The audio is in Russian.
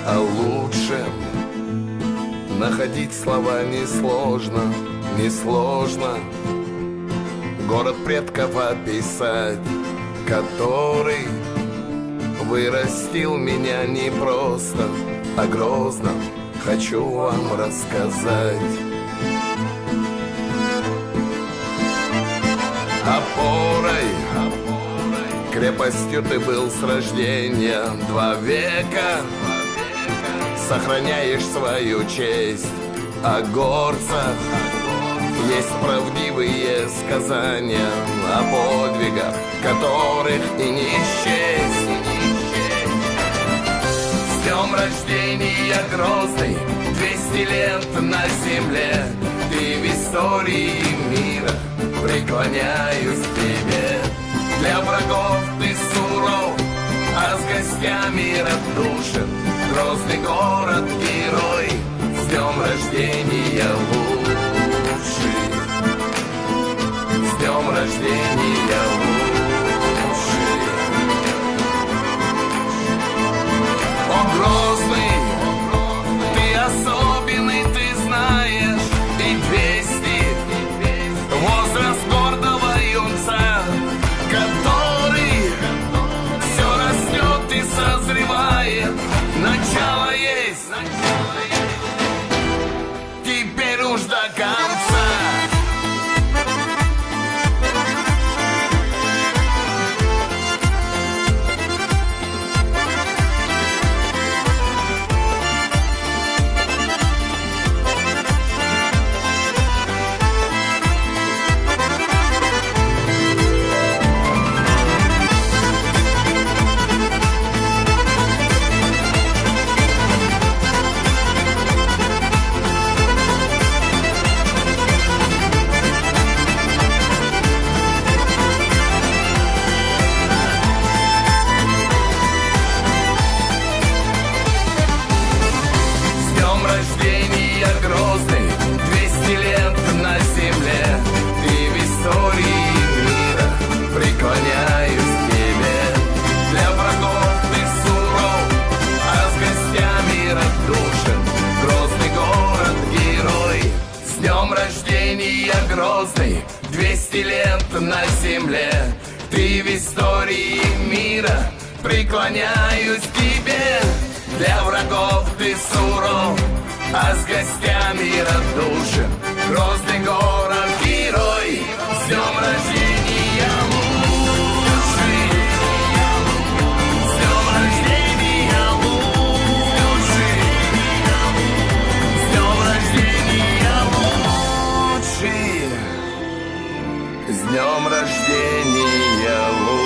А лучше находить слова несложно, несложно. Город предков описать, который вырастил меня не просто, а грозно. Хочу вам рассказать. Опорой, крепостью ты был с рождения. 2 века сохраняешь свою честь. О горцах есть правдивые сказания, о подвигах, которых и не счесть. С днем рождения, Грозный, 200 лет на земле. Ты в истории мира, преклоняюсь к тебе. Для врагов ты суров, а с гостями радушен. Грозный город, герой, с днем рождения лучший. С днем рождения лучший. О, Грозный, ты особенный, ты знаешь. И 200 возраст гордого юнца, который все растет и созревает. Начало есть, теперь уж до конца. Грозный, 200 лет на земле. Ты в истории мира, преклоняюсь к тебе. Для врагов ты суров, а с гостями радушен. Грозный город, герой, с днем рождения, Грозный, 200 лет на земле. Ты в истории мира, преклоняюсь к тебе. Для врагов ты суров, а с гостями радушен. Грозный город, герой, с днем рождения лучший. С днем рождения лучший. С днем рождения лучший. С днем рождения лучший.